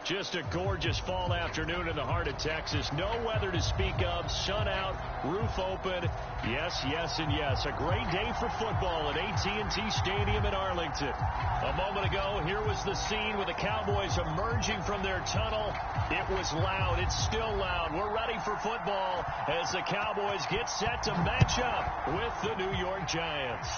Just a gorgeous fall afternoon in the heart of Texas. No weather to speak of. Sun out, roof open. Yes, yes, and yes. A great day for football at AT&T Stadium in Arlington. A moment ago, here was the scene with the Cowboys emerging from their tunnel. It was loud. It's still loud. We're ready for football as the Cowboys get set to match up with the New York Giants.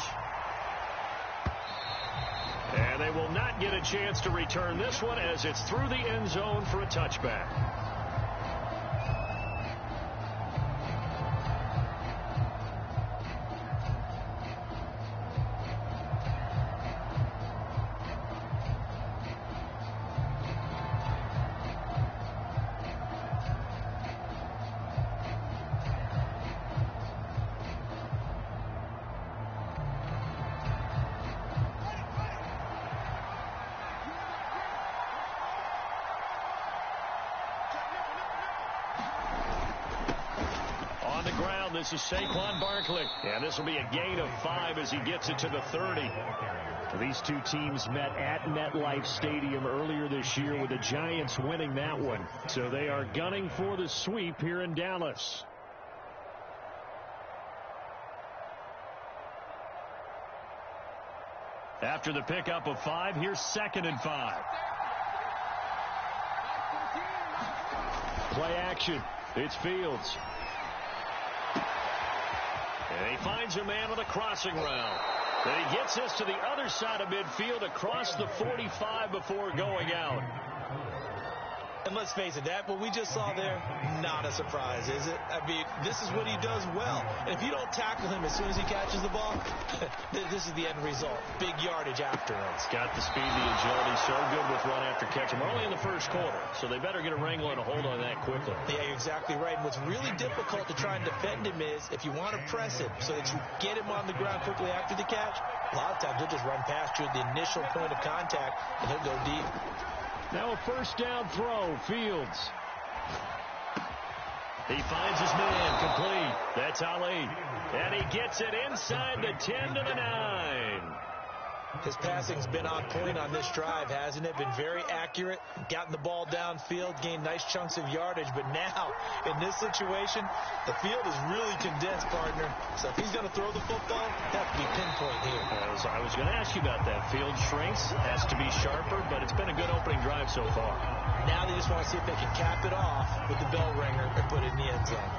And they will not get a chance to return this one as it's through the end zone for a touchback. This is Saquon Barkley, and this will be a gain of 5 as he gets it to the 30. These two teams met at MetLife Stadium earlier this year with the Giants winning that one. So they are gunning for the sweep here in Dallas. After the pickup of 5, here's 2nd and 5. Play action. It's Fields. And he finds a man with a crossing route. And he gets this to the other side of midfield across the 45 before going out. And let's face it, that what we just saw there, not a surprise, is it? I mean, this is what he does well. And if you don't tackle him as soon as he catches the ball, this is the end result. Big yardage after him. He's got the speed, the agility, so good with run after catch. And we're only in the first quarter, so they better get a wrangle and a hold on that quickly. Yeah, you're exactly right. And what's really difficult to try and defend him is if you want to press him so that you get him on the ground quickly after the catch, a lot of times he'll just run past you at the initial point of contact, and he'll go deep. Now a first down throw, Fields. He finds his man, complete. That's Ali. And he gets it inside the 10 to the 9. His passing's been on point on this drive, hasn't it? Been very accurate, gotten the ball downfield, gained nice chunks of yardage. But now, in this situation, the field is really condensed, partner. So if he's going to throw the football, that have to be pinpoint here. I was going to ask you about that. Field shrinks, has to be sharper, but it's been a good opening drive so far. Now they just want to see if they can cap it off with the bell ringer and put it in the end zone.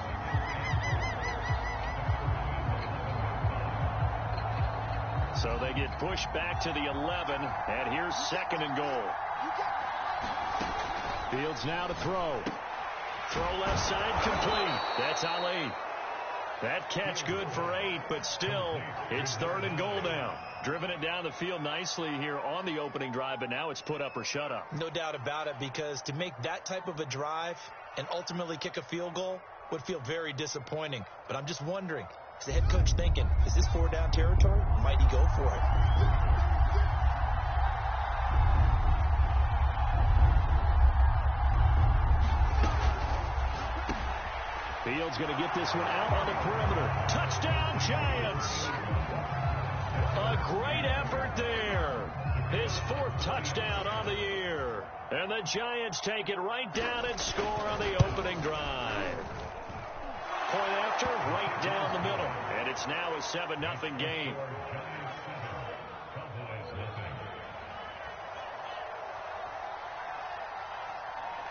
So they get pushed back to the 11, and here's 2nd and goal. Fields now to throw. Throw left side, complete. That's Ali. That catch good for 8, but still, it's 3rd and goal now. Driven it down the field nicely here on the opening drive, but now it's put up or shut up. No doubt about it, because to make that type of a drive and ultimately kick a field goal would feel very disappointing. But I'm just wondering, is the head coach thinking, is this 4-down territory? Might he go for it? Fields going to get this one out on the perimeter. Touchdown, Giants! A great effort there. His 4th touchdown on the year. And the Giants take it right down and score on the opening drive. Point after, right down the middle. And it's now a 7-0 game.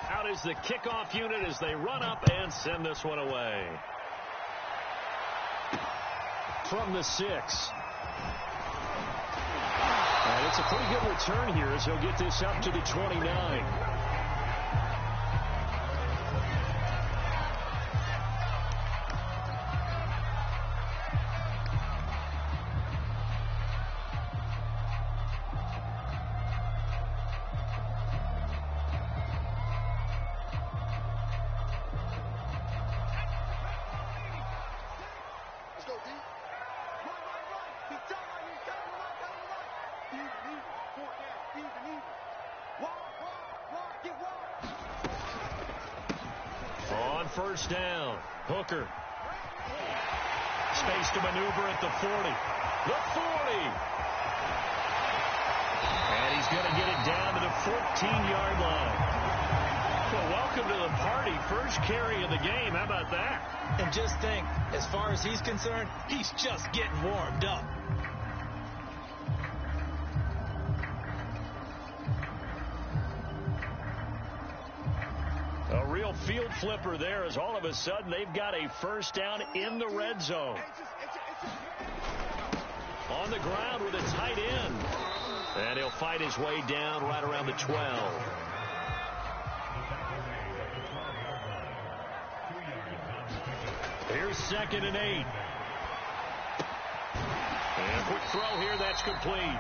Out is the kickoff unit as they run up and send this one away. From the 6. And it's a pretty good return here as he'll get this up to the 29. On first down, Hooker. Space to maneuver at the 40. The 40. And he's going to get it down to the 14-yard line. welcome to the party. First carry of the game. How about that? And just think, as far as he's concerned, he's just getting warmed up. A real field flipper there, as all of a sudden they've got a first down in the red zone. On the ground with a tight end. And he'll fight his way down right around the 12. Here's 2nd and 8. And a quick throw here, that's complete.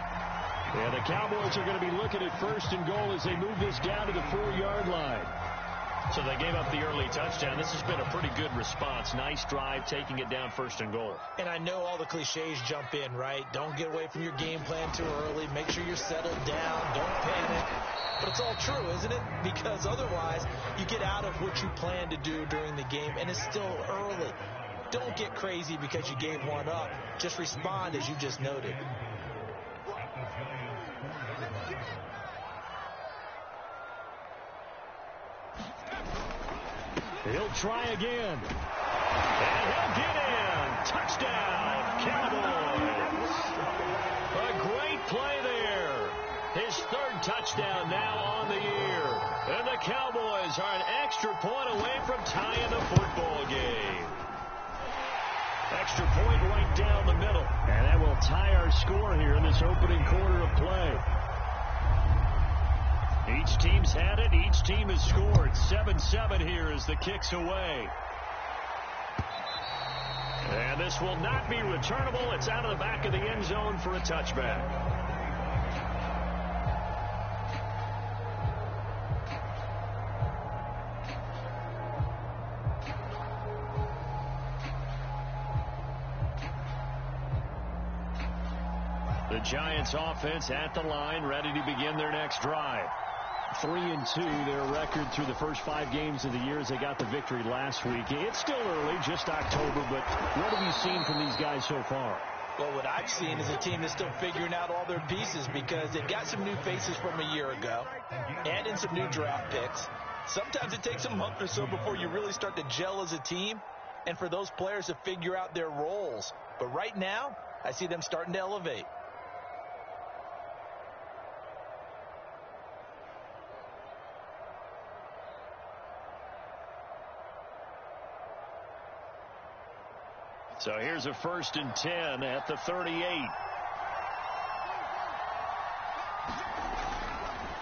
Yeah, the Cowboys are going to be looking at 1st and goal as they move this down to the 4-yard line. So they gave up the early touchdown. This has been a pretty good response. Nice drive, taking it down 1st and goal. And I know all the cliches jump in, right? Don't get away from your game plan too early. Make sure you're settled down. Don't panic. But it's all true, isn't it? Because otherwise, you get out of what you plan to do during the game, and it's still early. Don't get crazy because you gave one up. Just respond as you just noted. He'll try again. And he'll get in. Touchdown, Cowboys. A great play there. His 3rd touchdown now on the year. And the Cowboys are an extra point away from tying the football game. Extra point right down the middle. And that will tie our score here in this opening quarter of play. Each team's had it. Each team has scored. 7-7 here as the kick's away. And this will not be returnable. It's out of the back of the end zone for a touchback. The Giants offense at the line, ready to begin their next drive. 3-2, their record through the first 5 games of the year as they got the victory last week. It's still early, just October, but what have you seen from these guys so far? Well, what I've seen is a team that's still figuring out all their pieces because they've got some new faces from a year ago, add in some new draft picks. Sometimes it takes a month or so before you really start to gel as a team and for those players to figure out their roles. But right now, I see them starting to elevate. So here's a 1st and 10 at the 38.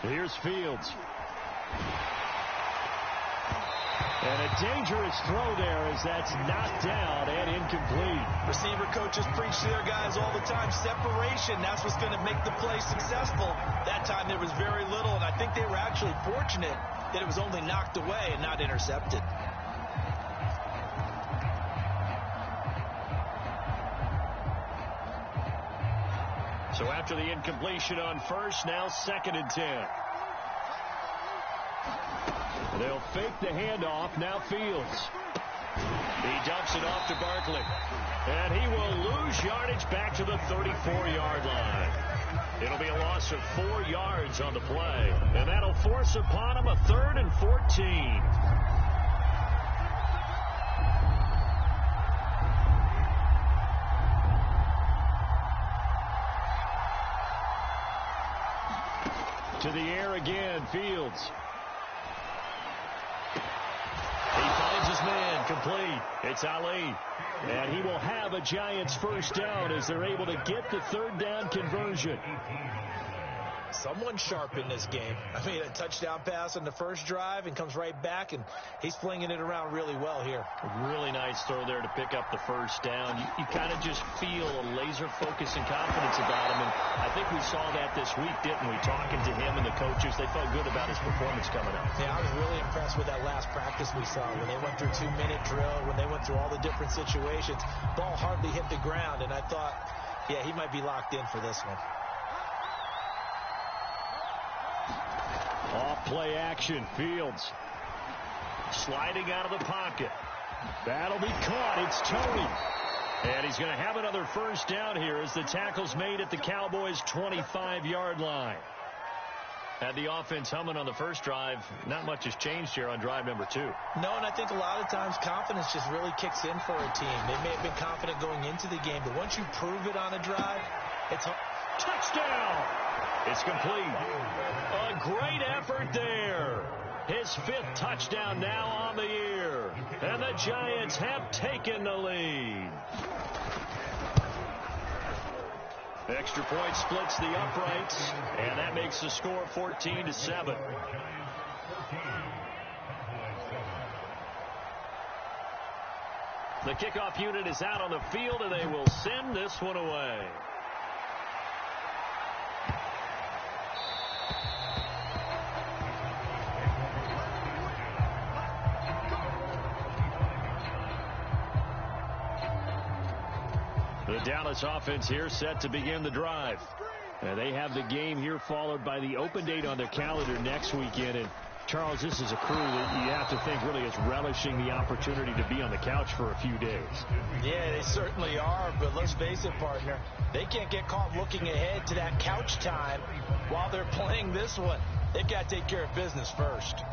Here's Fields. And a dangerous throw there as that's knocked down and incomplete. Receiver coaches preach to their guys all the time. Separation, that's what's going to make the play successful. That time there was very little, and I think they were actually fortunate that it was only knocked away and not intercepted. So after the incompletion on 1st, now 2nd and 10. They'll fake the handoff. Now Fields. He dumps it off to Barkley. And he will lose yardage back to the 34-yard line. It'll be a loss of 4 yards on the play. And that'll force upon him a 3rd and 14. To the air again, Fields. He finds his man, complete. It's Ali. And he will have a Giants first down as they're able to get the 3rd down conversion. Someone sharp in this game. I mean, a touchdown pass on the first drive and comes right back, and he's flinging it around really well here. Really nice throw there to pick up the first down. You kind of just feel a laser focus and confidence about him, and I think we saw that this week, didn't we? Talking to him and the coaches, they felt good about his performance coming up. Yeah, I was really impressed with that last practice we saw when they went through 2-minute drill, when they went through all the different situations. Ball hardly hit the ground, and I thought, yeah, he might be locked in for this one. Off play action, Fields sliding out of the pocket. That'll be caught. It's Tony. And he's going to have another first down here as the tackle's made at the Cowboys' 25-yard line. Had the offense humming on the first drive. Not much has changed here on drive number 2. No, and I think a lot of times confidence just really kicks in for a team. They may have been confident going into the game, but once you prove it on a drive, it's touchdown. It's complete. A great effort there. His 5th touchdown now on the year. And the Giants have taken the lead. Extra point splits the uprights, and that makes the score 14-7. The kickoff unit is out on the field, and they will send this one away. The Dallas offense here set to begin the drive. And they have the game here followed by the open date on their calendar next weekend. And Charles, this is a crew that you have to think really is relishing the opportunity to be on the couch for a few days. Yeah, they certainly are, but let's face it, partner. They can't get caught looking ahead to that couch time while they're playing this one. They've got to take care of business first.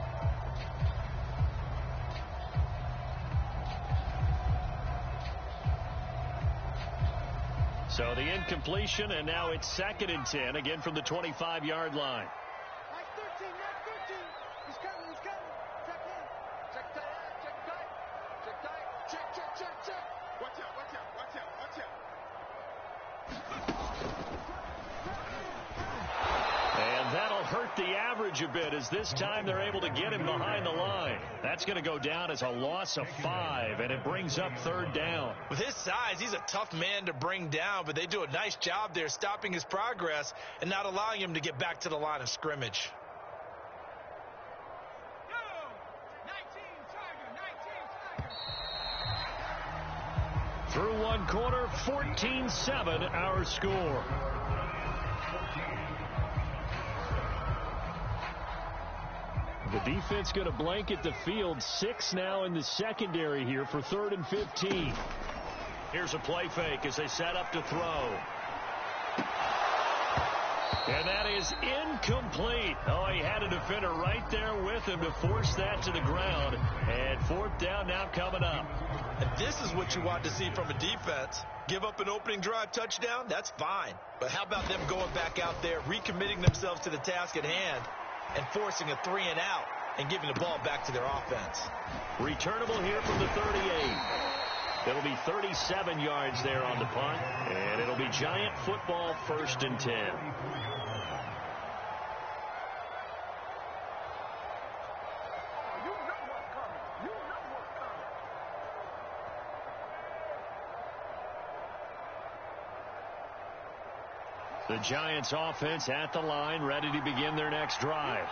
So the incompletion, and now it's 2nd and 10, again from the 25-yard line. He's coming. Check in. Check tight. Check tight. Check. Watch out. And that'll hurt the average a bit, as this time they're able to get him behind the line. That's going to go down as a loss of 5, and it brings up 3rd down. With his size, he's a tough man to bring down, but they do a nice job there stopping his progress and not allowing him to get back to the line of scrimmage. Through one quarter, 14-7 our score. The defense going to blanket the field. 6 now in the secondary here for 3rd and 15. Here's a play fake as they set up to throw. And that is incomplete. Oh, he had a defender right there with him to force that to the ground. And 4th down now coming up. And this is what you want to see from a defense. Give up an opening drive touchdown, that's fine. But how about them going back out there, recommitting themselves to the task at hand, and forcing a 3-and-out and giving the ball back to their offense. Returnable here from the 38. It'll be 37 yards there on the punt, and it'll be Giant football 1st and 10. The Giants offense at the line, ready to begin their next drive.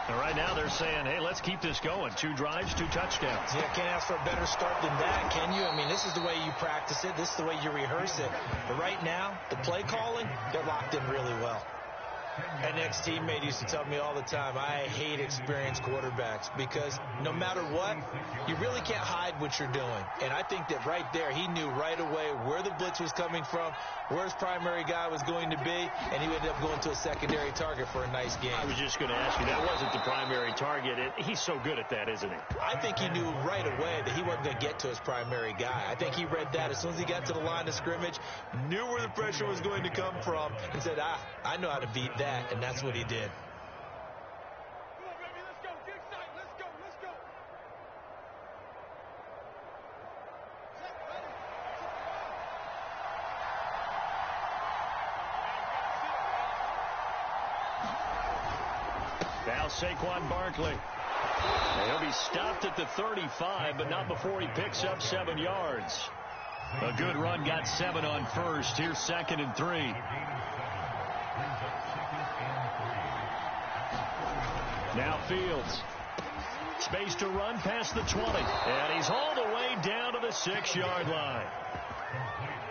And right now they're saying, hey, let's keep this going. 2 drives, 2 touchdowns. Yeah, can't ask for a better start than that, can you? I mean, this is the way you practice it. This is the way you rehearse it. But right now, the play calling, they're locked in really well. An ex-teammate used to tell me all the time, I hate experienced quarterbacks because no matter what, you really can't hide what you're doing. And I think that right there, he knew right away where the blitz was coming from, where his primary guy was going to be, and he ended up going to a secondary target for a nice game. I was just going to ask you, that wasn't the primary target. He's so good at that, isn't he? I think he knew right away that he wasn't going to get to his primary guy. I think he read that as soon as he got to the line of scrimmage, knew where the pressure was going to come from, and said, I know how to beat that, and that's what he did. Come on, baby, let's go. Dig side. Let's go. Now Saquon Barkley. He'll be stopped at the 35, but not before he picks up 7 yards. A good run got 7 on first. Here's 2nd and 3. Now Fields. Space to run past the 20. And he's all the way down to the 6-yard line.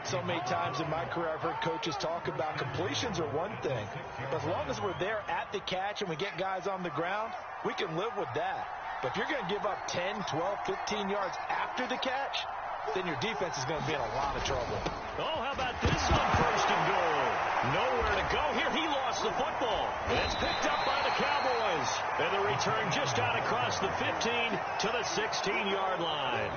So many times in my career I've heard coaches talk about completions are one thing. But as long as we're there at the catch and we get guys on the ground, we can live with that. But if you're going to give up 10, 12, 15 yards after the catch, then your defense is going to be in a lot of trouble. Oh, how about this on 1st and goal? Nowhere to go here. He lost the football. And it's picked up by the Cowboys. And the return just out across the 15 to the 16-yard line.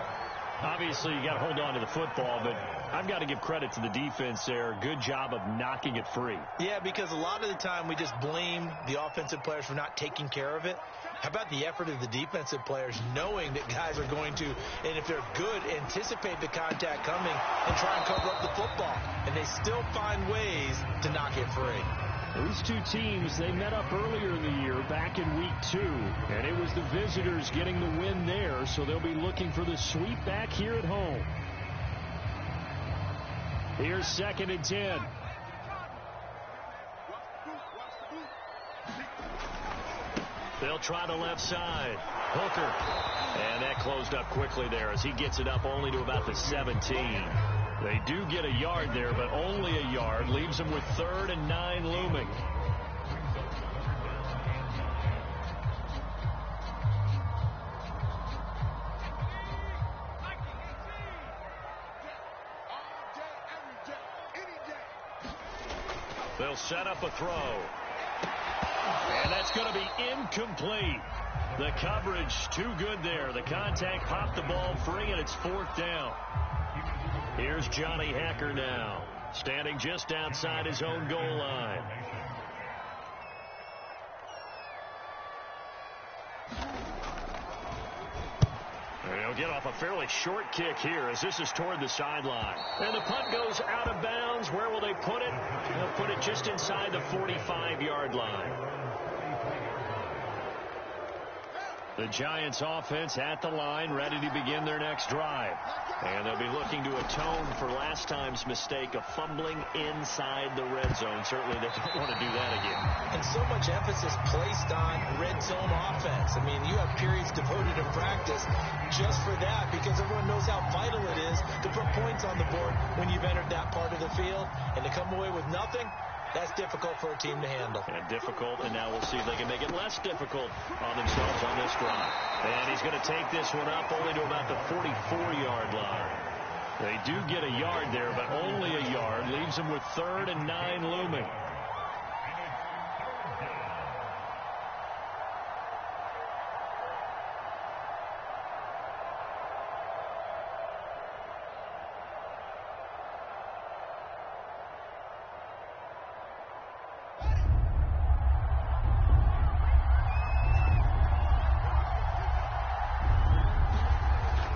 Obviously, you got to hold on to the football, but I've got to give credit to the defense there. Good job of knocking it free. Yeah, because a lot of the time we just blame the offensive players for not taking care of it. How about the effort of the defensive players knowing that guys are going to, and if they're good, anticipate the contact coming and try and cover up the football. And they still find ways to knock it free. These two teams, they met up earlier in the year, back in week 2, and it was the visitors getting the win there, so they'll be looking for the sweep back here at home. Here's 2nd and 10. They'll try the left side. Hooker. And that closed up quickly there as he gets it up only to about the 17. They do get a yard there, but only a yard. Leaves them with 3rd and 9 looming. They'll set up a throw. And that's going to be incomplete. The coverage too good there. The contact popped the ball free, and it's 4th down. Here's Johnny Hacker now, standing just outside his own goal line. And he'll get off a fairly short kick here as this is toward the sideline. And the punt goes out of bounds. Where will they put it? They'll put it just inside the 45-yard line. The Giants offense at the line, ready to begin their next drive. And they'll be looking to atone for last time's mistake of fumbling inside the red zone. Certainly they don't want to do that again. And so much emphasis placed on red zone offense. I mean, you have periods devoted to practice just for that because everyone knows how vital it is to put points on the board when you've entered that part of the field. And to come away with nothing, that's difficult for a team to handle. And difficult, and now we'll see if they can make it less difficult on themselves on this drive. And he's going to take this one up only to about the 44-yard line. They do get a yard there, but only a yard. Leaves them with 3rd and 9 looming.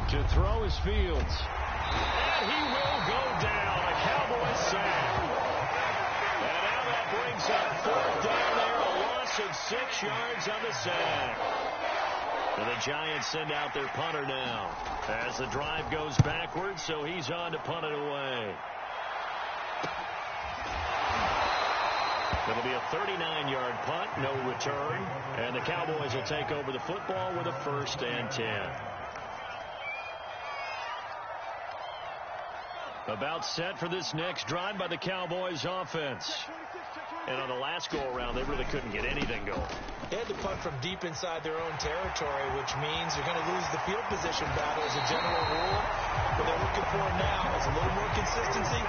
To throw is Fields. And he will go down. A Cowboys sack. And now that brings up 4th down there. A loss of 6 yards on the sack. And the Giants send out their punter now. As the drive goes backwards, so he's on to punt it away. It'll be a 39-yard punt, no return. And the Cowboys will take over the football with a 1st and 10. About set for this next drive by the Cowboys offense. And on the last go-around, they really couldn't get anything going. They had to punt from deep inside their own territory, which means you're going to lose the field position battle as a general rule. What they're looking for now is a little more consistency,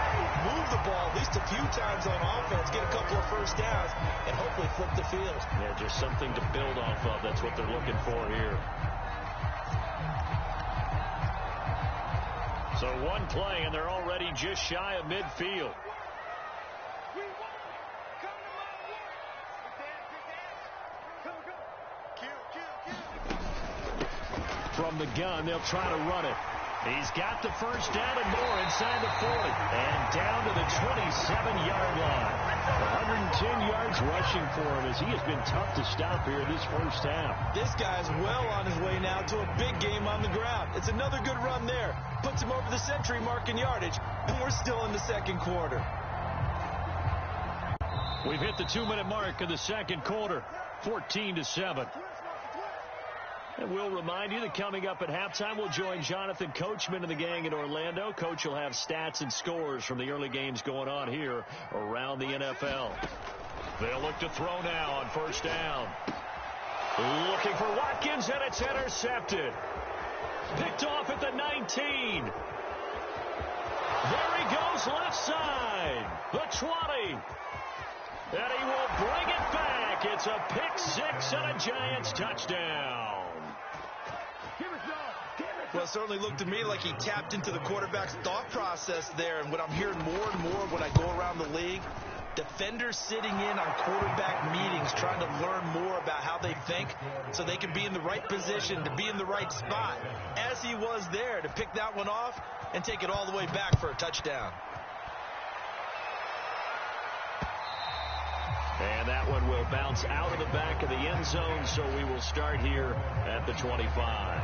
move the ball at least a few times on offense, get a couple of 1st downs, and hopefully flip the field. Yeah, just something to build off of. That's what they're looking for here. So one play, and they're already just shy of midfield. From the gun, they'll try to run it. He's got the 1st down and more inside the 40. And down to the 27-yard line. 110 yards rushing for him as he has been tough to stop here this 1st half. This guy's well on his way now to a big game on the ground. It's another good run there. Puts him over the century mark in yardage, and we're still in the 2nd quarter. We've hit the 2-minute mark of the 2nd quarter, 14-7. And we'll remind you that coming up at halftime, we'll join Jonathan Coachman and the gang in Orlando. Coach will have stats and scores from the early games going on here around the NFL. They'll look to throw now on 1st down. Looking for Watkins, and it's intercepted. Picked off at the 19. There he goes left side. The 20. And he will bring it back. It's a pick six and a Giants touchdown. Well, it certainly looked to me like he tapped into the quarterback's thought process there. And what I'm hearing more and more when I go around the league, defenders sitting in on quarterback meetings trying to learn more about how they think so they can be in the right position to be in the right spot, as he was there to pick that one off and take it all the way back for a touchdown. And that one will bounce out of the back of the end zone, so we will start here at the 25.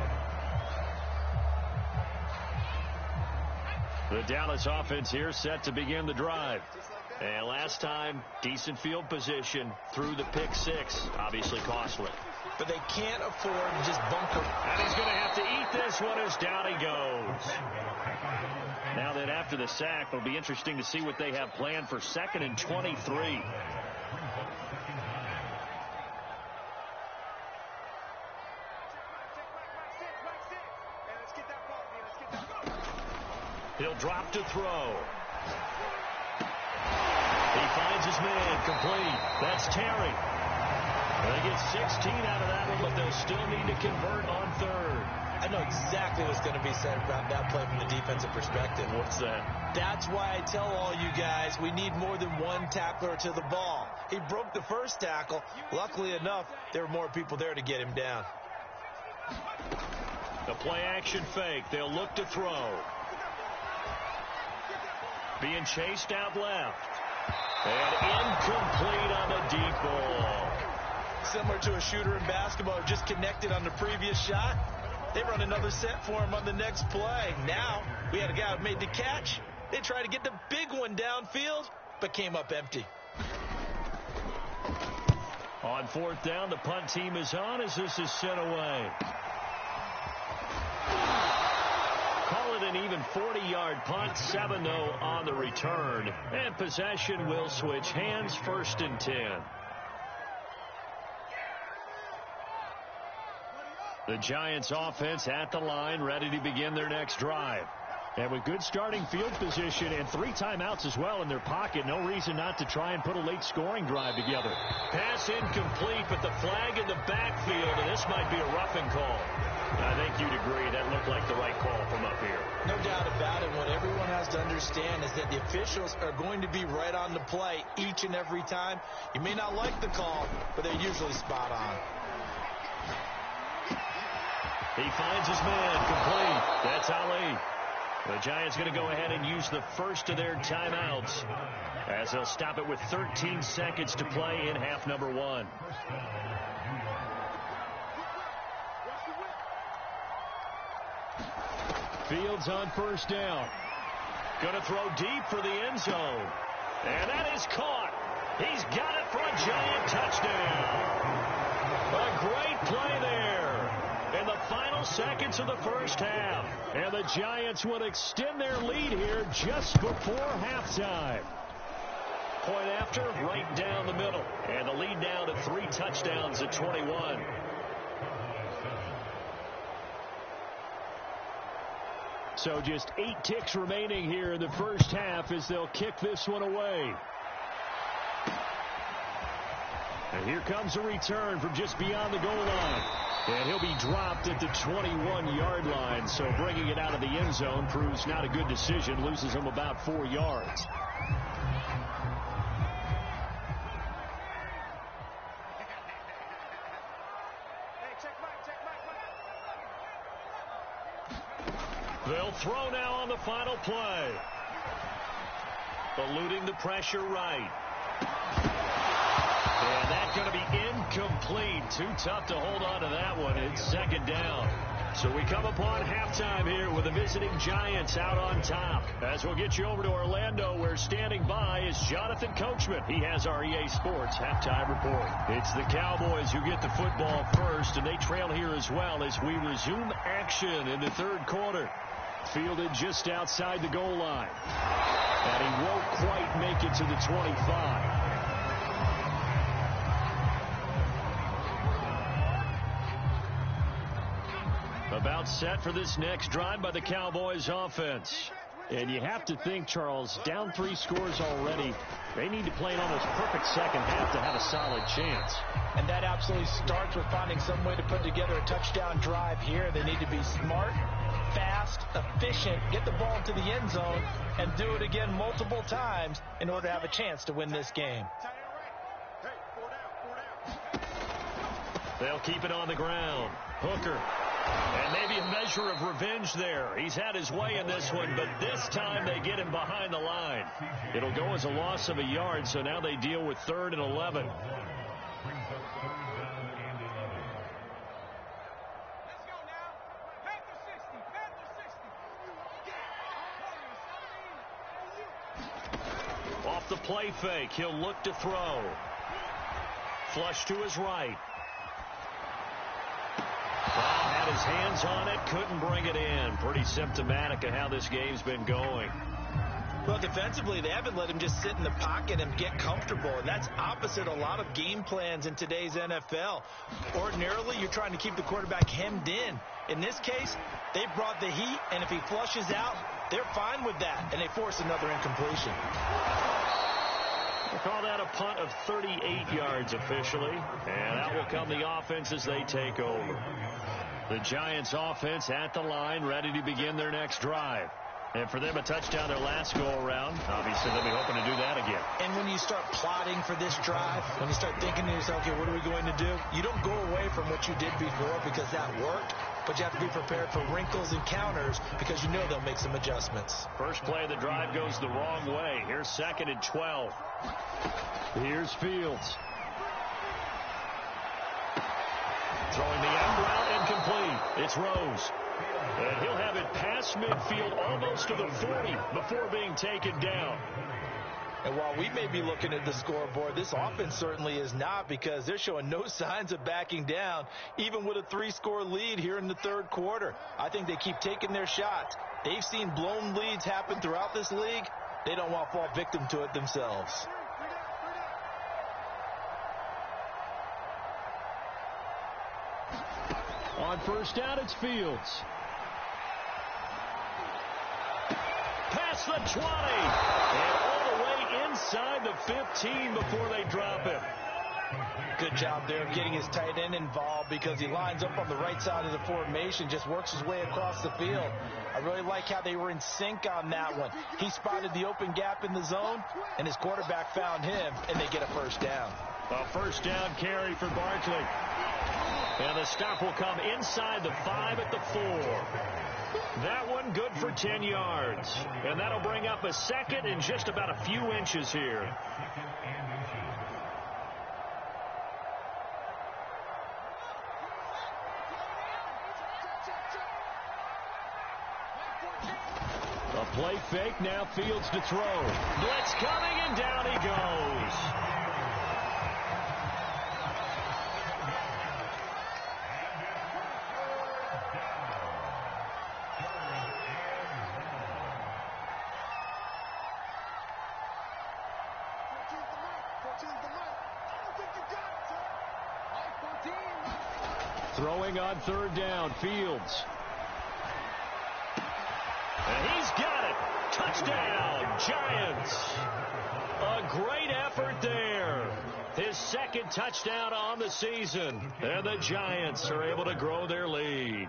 The Dallas offense here set to begin the drive. And last time, decent field position through the pick six. Obviously costly. But they can't afford to just bunker. And he's going to have to eat this one as down he goes. Now that after the sack, it'll be interesting to see what they have planned for 2nd and 23. He'll drop to throw. He finds his man complete. That's Terry. They get 16 out of that one, but they'll still need to convert on 3rd. I know exactly what's going to be said about that play from the defensive perspective. What's that? That's why I tell all you guys we need more than one tackler to the ball. He broke the first tackle. Luckily enough, there were more people there to get him down. The play action fake. They'll look to throw. Being chased out left. And incomplete on the deep ball. Similar to a shooter in basketball who just connected on the previous shot. They run another set for him on the next play. Now, we had a guy who made the catch. They tried to get the big one downfield, but came up empty. On 4th down, the punt team is on as this is sent away. Call it an even 40-yard punt, 7-0 on the return. And possession will switch hands, 1st and 10. The Giants offense at the line, ready to begin their next drive. And with good starting field position and 3 timeouts as well in their pocket, no reason not to try and put a late scoring drive together. Pass incomplete, but the flag in the backfield, and this might be a roughing call. I think you'd agree that looked like the right call from up here. No doubt about it. What everyone has to understand is that the officials are going to be right on the play each and every time. You may not like the call, but they're usually spot on. He finds his man complete. That's Ali. The Giants going to go ahead and use the first of their timeouts as they'll stop it with 13 seconds to play in half number 1. Fields on 1st down. Going to throw deep for the end zone. And that is caught. He's got it for a Giant touchdown. A great play there in the final seconds of the first half. And the Giants would extend their lead here just before halftime. Point after, right down the middle. And the lead down to 3 touchdowns at 21. So just 8 ticks remaining here in the first half as they'll kick this one away. And here comes a return from just beyond the goal line. And he'll be dropped at the 21-yard line. So bringing it out of the end zone proves not a good decision. Loses him about 4 yards. They'll throw now on the final play. Eluding the pressure right. And that's going to be incomplete. Too tough to hold on to that one. It's 2nd down. So we come upon halftime here with the visiting Giants out on top. As we'll get you over to Orlando, where standing by is Jonathan Coachman. He has our EA Sports halftime report. It's the Cowboys who get the football first, and they trail here as well as we resume action in the 3rd quarter. Fielded just outside the goal line. And he won't quite make it to the 25. About set for this next drive by the Cowboys offense. And you have to think, Charles, down 3 scores already. They need to play an almost perfect second half to have a solid chance. And that absolutely starts with finding some way to put together a touchdown drive here. They need to be smart, fast, efficient, get the ball into the end zone, and do it again multiple times in order to have a chance to win this game. They'll keep it on the ground. Hooker. And maybe a measure of revenge there. He's had his way in this one, but this time they get him behind the line. It'll go as a loss of a yard, so now they deal with 3rd and 11. Off the play fake, he'll look to throw. Flush to his right. Had his hands on it, couldn't bring it in. Pretty symptomatic of how this game's been going. Well, defensively, they haven't let him just sit in the pocket and get comfortable, and that's opposite a lot of game plans in today's NFL. Ordinarily, you're trying to keep the quarterback hemmed in. In this case, they brought the heat, and if he flushes out, they're fine with that, and they force another incompletion. We'll call that a punt of 38 yards officially, and out will come the offense as they take over. The Giants offense at the line, ready to begin their next drive. And for them, a touchdown their last go-around. Obviously, they'll be hoping to do that again. And when you start plotting for this drive, when you start thinking to yourself, okay, what are we going to do? You don't go away from what you did before because that worked, but you have to be prepared for wrinkles and counters because you know they'll make some adjustments. First play of the drive goes the wrong way. Here's 2nd and 12. Here's Fields. Throwing the end route incomplete. It's Rose. And he'll have it past midfield almost to the 40 before being taken down. And while we may be looking at the scoreboard, this offense certainly is not because they're showing no signs of backing down, even with a 3-score lead here in the 3rd quarter. I think they keep taking their shots. They've seen blown leads happen throughout this league. They don't want to fall victim to it themselves. On first down, it's Fields. Past the 20. And all the way inside the 15 before they drop him. Good job there of getting his tight end involved because he lines up on the right side of the formation, just works his way across the field. I really like how they were in sync on that one. He spotted the open gap in the zone, and his quarterback found him, and they get a first down. A first down carry for Barkley. And the stop will come inside the 5 at the 4. That one good for 10 yards. And that'll bring up a 2nd and just about a few inches here. A play fake, now Fields to throw. Blitz coming, and down he goes. Throwing on 3rd down, Fields. And he's got it. Touchdown, Giants. A great effort there. His 2nd touchdown on the season. And the Giants are able to grow their lead.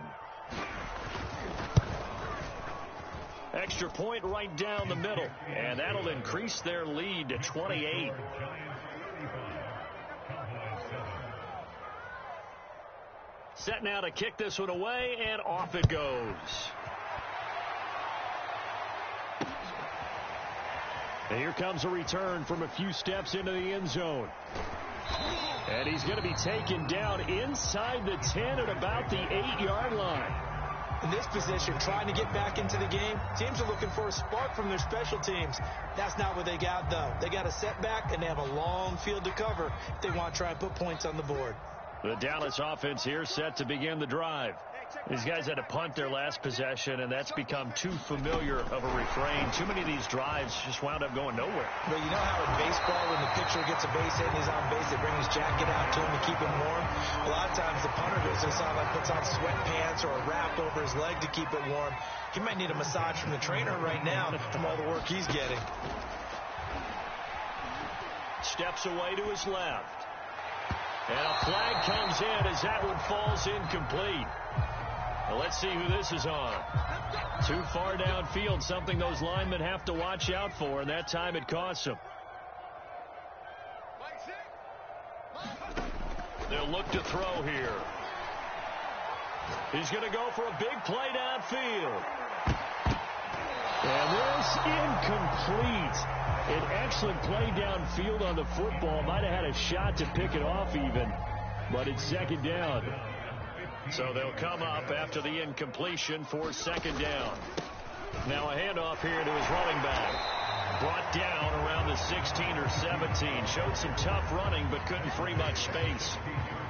Extra point right down the middle. And that'll increase their lead to 28. Set now to kick this one away, and off it goes. And here comes a return from a few steps into the end zone. And he's going to be taken down inside the 10 at about the 8-yard line. In this position, trying to get back into the game, teams are looking for a spark from their special teams. That's not what they got, though. They got a setback, and they have a long field to cover if they want to try and put points on the board. The Dallas offense here set to begin the drive. These guys had to punt their last possession, and that's become too familiar of a refrain. Too many of these drives just wound up going nowhere. But you know how in baseball, when the pitcher gets a base hit and he's on base, they bring his jacket out to him to keep him warm? A lot of times the punter goes to the sideline, puts on sweatpants or a wrap over his leg to keep it warm. He might need a massage from the trainer right now from all the work he's getting. Steps away to his left. And a flag comes in as that one falls incomplete. Well, let's see who this is on. Too far downfield, something those linemen have to watch out for, and that time it costs them. They'll look to throw here. He's going to go for a big play downfield. And this incomplete. An excellent play downfield on the football. Might have had a shot to pick it off even, but it's second down. So they'll come up after the incompletion for second down. Now a handoff here to his running back. Brought down around the 16 or 17. Showed some tough running, but couldn't free much space.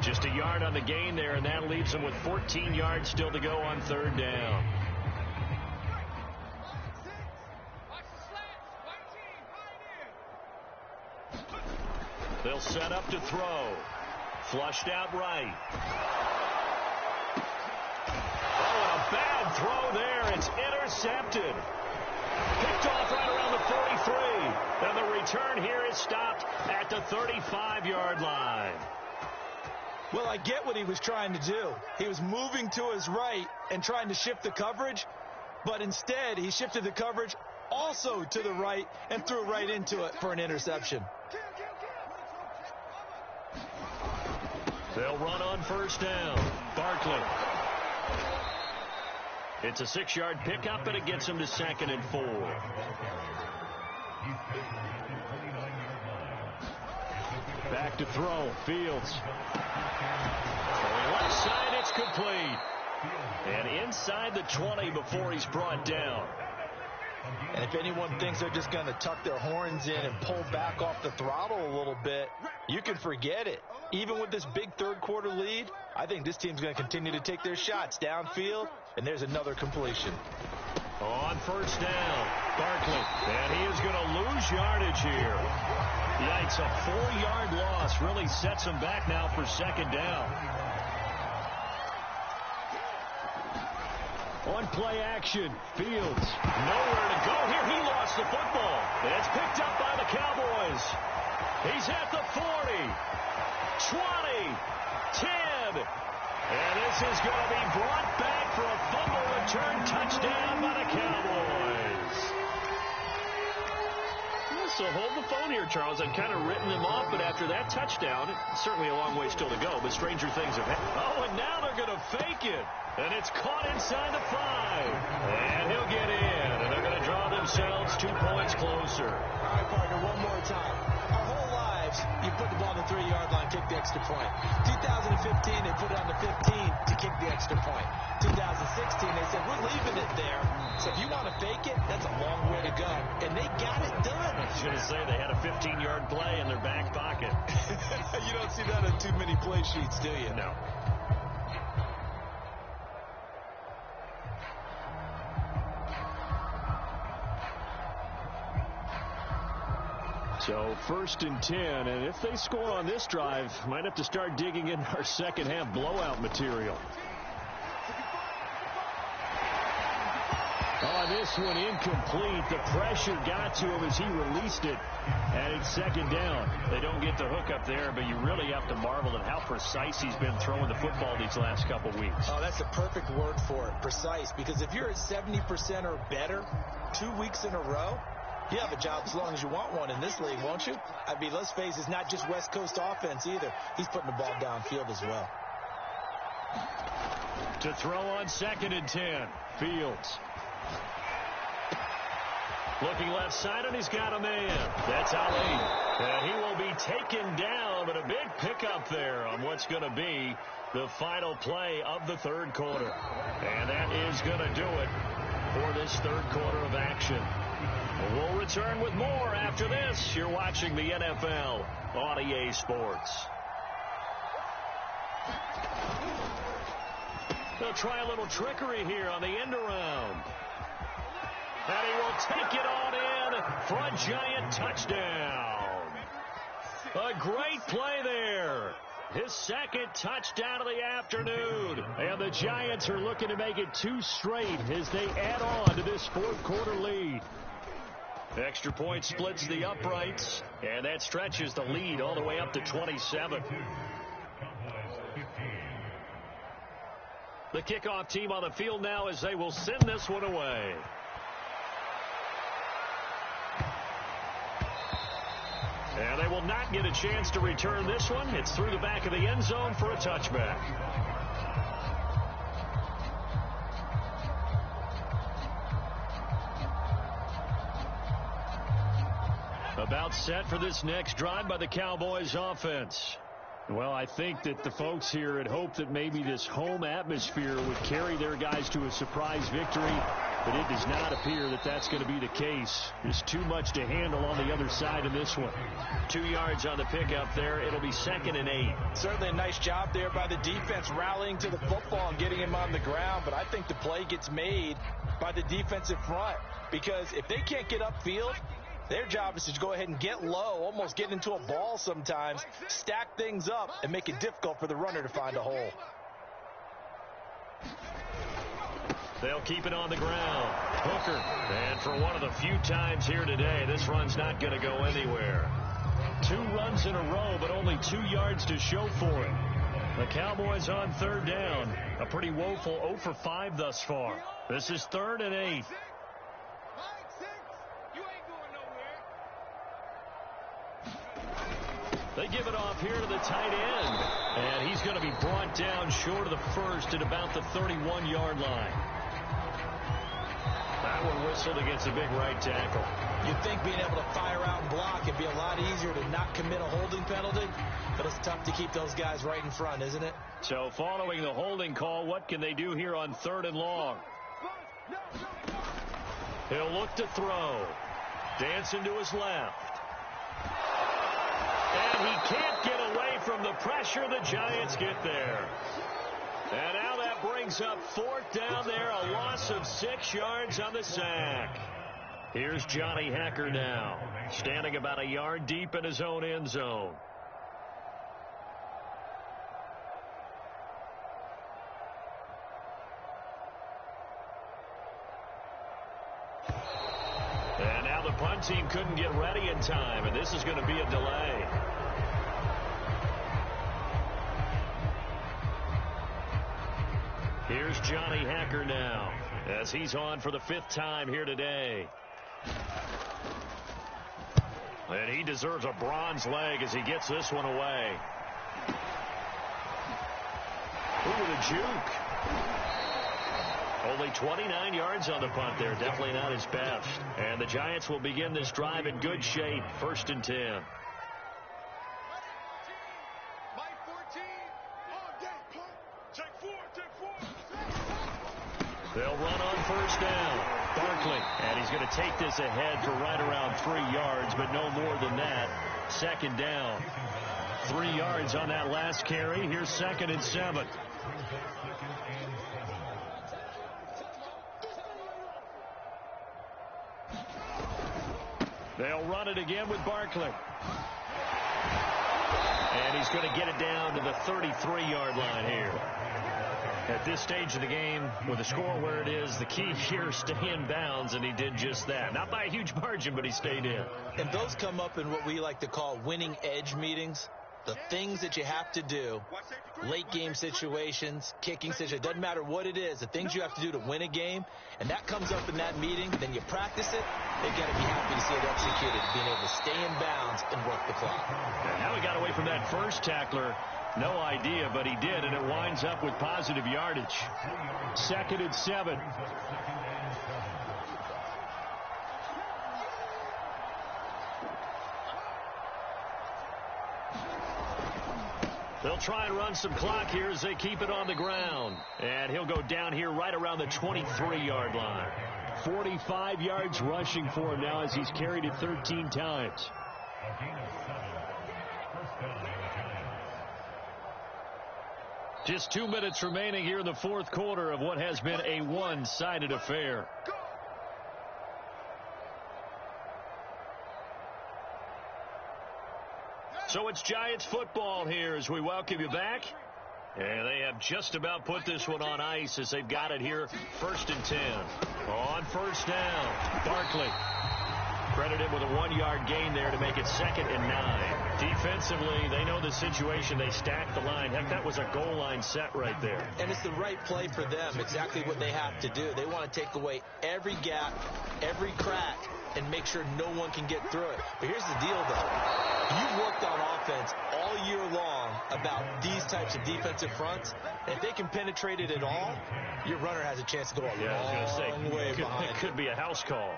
Just a yard on the gain there, and that leaves him with 14 yards still to go on third down. They'll set up to throw. Flushed out right. Oh, a bad throw there. It's intercepted. Picked off right around the 43. And the return here is stopped at the 35-yard line. Well, I get what he was trying to do. He was moving to his right and trying to shift the coverage, but instead he shifted the coverage also to the right and threw right into it for an interception. They'll run on first down. Barkley. It's a 6-yard pickup, and it gets him to 2nd and 4. Back to throw. Fields. Going left side, it's complete. And inside the 20 before he's brought down. And if anyone thinks they're just going to tuck their horns in and pull back off the throttle a little bit, you can forget it. Even with this big third-quarter lead, I think this team's going to continue to take their shots downfield, and there's another completion. On first down, Barkley. And he is going to lose yardage here. Yikes, a 4-yard loss really sets him back now for second down. On play action, Fields. Nowhere to go here. He lost the football. It's picked up by the Cowboys. He's at the 40, 20, 10. And this is going to be brought back for a fumble return touchdown by the Cowboys. So hold the phone here, Charles. I've kind of written them off, but after that touchdown, it's certainly a long way still to go, but stranger things have happened. Oh, and now they're going to fake it. And it's caught inside the 5. And he'll get in. And they're going to draw themselves 2 points closer. All right, partner, one more time. Our whole lives, you put the ball on the 3-yard line, kick the extra point. 2015, they put it on the 15 to kick the extra point. 2016, they said, we're leaving it there. So if you want to fake it, that's a long way to go. And they got it done. I should have said they had a 15-yard play in their back pocket. You don't see that on too many play sheets, do you? No. So 1st and 10, and if they score on this drive, might have to start digging in our second half blowout material. Oh, this one incomplete. The pressure got to him as he released it, and it's second down. They don't get the hook up there, but you really have to marvel at how precise he's been throwing the football these last couple weeks. Oh, that's a perfect word for it, precise, because if you're at 70% or better 2 weeks in a row, you have a job as long as you want one in this league, won't you? I mean, let's face it, it's not just West Coast offense either. He's putting the ball downfield as well. To throw on 2nd and 10, Fields. Looking left side, and he's got a man. That's Ali. And he will be taken down, but a big pickup there on what's going to be the final play of the third quarter. And that is going to do it for this third quarter of action. We'll return with more after this. You're watching the NFL on EA Sports. They'll try a little trickery here on the end around. And he will take it on in for a Giant touchdown. A great play there. His second touchdown of the afternoon. And the Giants are looking to make it 2 straight as they add on to this fourth quarter lead. Extra point splits the uprights, and that stretches the lead all the way up to 27. The kickoff team on the field now as they will send this one away. And they will not get a chance to return this one. It's through the back of the end zone for a touchback. About set for this next drive by the Cowboys offense. Well, I think that the folks here had hoped that maybe this home atmosphere would carry their guys to a surprise victory, but it does not appear that that's going to be the case. There's too much to handle on the other side of this one. 2 yards on the pickup there. It'll be 2nd and 8. Certainly a nice job there by the defense rallying to the football and getting him on the ground, but I think the play gets made by the defensive front because if they can't get upfield, their job is to go ahead and get low, almost get into a ball sometimes, stack things up, and make it difficult for the runner to find a hole. They'll keep it on the ground. Hooker. And for one of the few times here today, this run's not going to go anywhere. 2 runs in a row, but only 2 yards to show for it. The Cowboys on 3rd down. A pretty woeful 0 for 5 thus far. This is 3rd and 8. They give it off here to the tight end. And he's going to be brought down short of the first at about the 31-yard line. That one whistled against the big right tackle. You'd think being able to fire out and block would be a lot easier to not commit a holding penalty, but it's tough to keep those guys right in front, isn't it? So following the holding call, what can they do here on 3rd and long? He'll look to throw. Dancing to his left. And he can't get away from the pressure. The Giants get there. And now that brings up 4th down there, a loss of 6 yards on the sack. Here's Johnny Hekker now, standing about a yard deep in his own end zone. And now the punt team couldn't get ready in time, and this is going to be a delay. Here's Johnny Hekker now, as he's on for the 5th time here today. And he deserves a bronze leg as he gets this one away. Ooh, with a juke. Only 29 yards on the punt there. Definitely not his best. And the Giants will begin this drive in good shape. 1st and 10. They'll run on 1st down. Barkley. And he's going to take this ahead for right around 3 yards, but no more than that. 2nd down. 3 yards on that last carry. Here's 2nd and 7. They'll run it again with Barkley. And he's going to get it down to the 33-yard line here. At this stage of the game, with the score where it is, the key here is stay in bounds, and he did just that. Not by a huge margin, but he stayed in. And those come up in what we like to call winning edge meetings. The things that you have to do, late game situations, kicking situations, doesn't matter what it is, the things you have to do to win a game, and that comes up in that meeting, then you practice it, they've got to be happy to see it executed, being able to stay in bounds and work the clock. And how he got away from that first tackler, no idea, but he did, and it winds up with positive yardage. 2nd and 7. They'll try and run some clock here as they keep it on the ground. And he'll go down here right around the 23-yard line. 45 yards rushing for him now as he's carried it 13 times. Just 2 minutes remaining here in the fourth quarter of what has been a one-sided affair. So it's Giants football here as we welcome you back. And they have just about put this one on ice as they've got it here. 1st and 10. On first down, Barkley. Credited with a 1-yard gain there to make it 2nd and 9. Defensively, they know the situation. They stack the line. Heck, that was a goal line set right there. And it's the right play for them. Exactly what they have to do. They want to take away every gap, every crack, and make sure no one can get through it. But here's the deal, though. You've worked on offense all year long about these types of defensive fronts. And if they can penetrate it at all, your runner has a chance to go a long way behind. It could be a house call.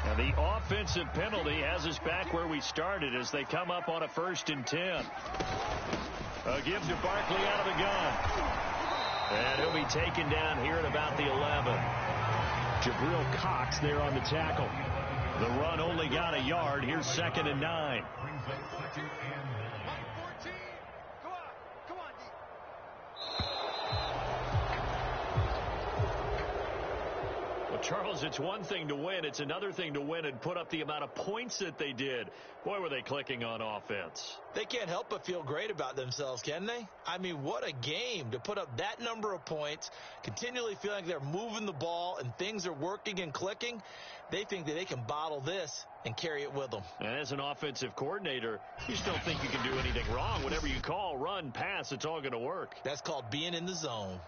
Now the offensive penalty has us back where we started as they come up on a 1st and 10. A give to Barkley out of the gun. And he'll be taken down here at about the 11. Jabril Cox there on the tackle. The run only got a yard. Here's 2nd and 9. Well, Charles, it's one thing to win. It's another thing to win and put up the amount of points that they did. Boy, were they clicking on offense. They can't help but feel great about themselves, can they? I mean, what a game to put up that number of points, continually feeling like they're moving the ball and things are working and clicking. They think that they can bottle this and carry it with them. And as an offensive coordinator, you just don't think you can do anything wrong. Whatever you call, run, pass, it's all going to work. That's called being in the zone.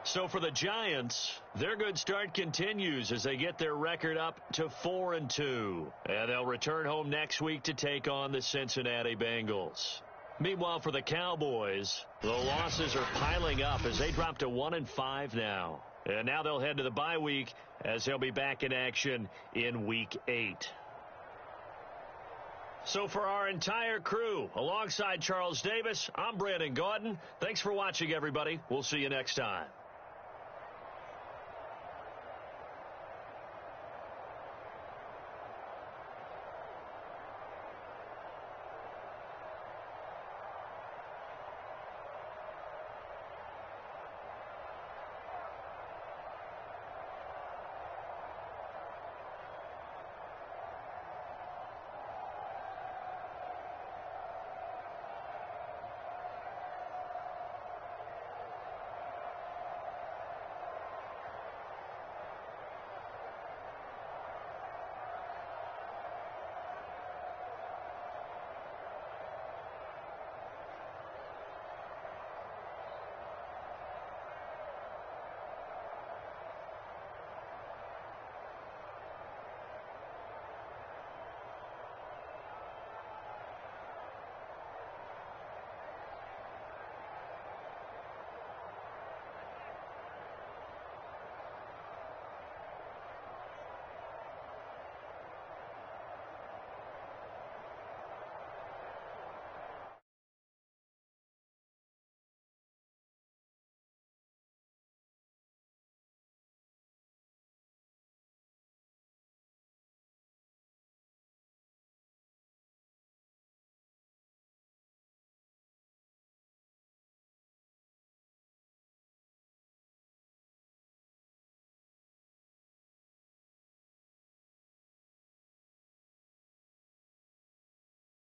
So for the Giants, their good start continues as they get their record up to 4-2. And they'll return home next week to take on the Cincinnati Bengals. Meanwhile, for the Cowboys, the losses are piling up as they drop to 1-5 now. And now they'll head to the bye week as they'll be back in action in Week 8. So for our entire crew, alongside Charles Davis, I'm Brandon Gaudin. Thanks for watching, everybody. We'll see you next time.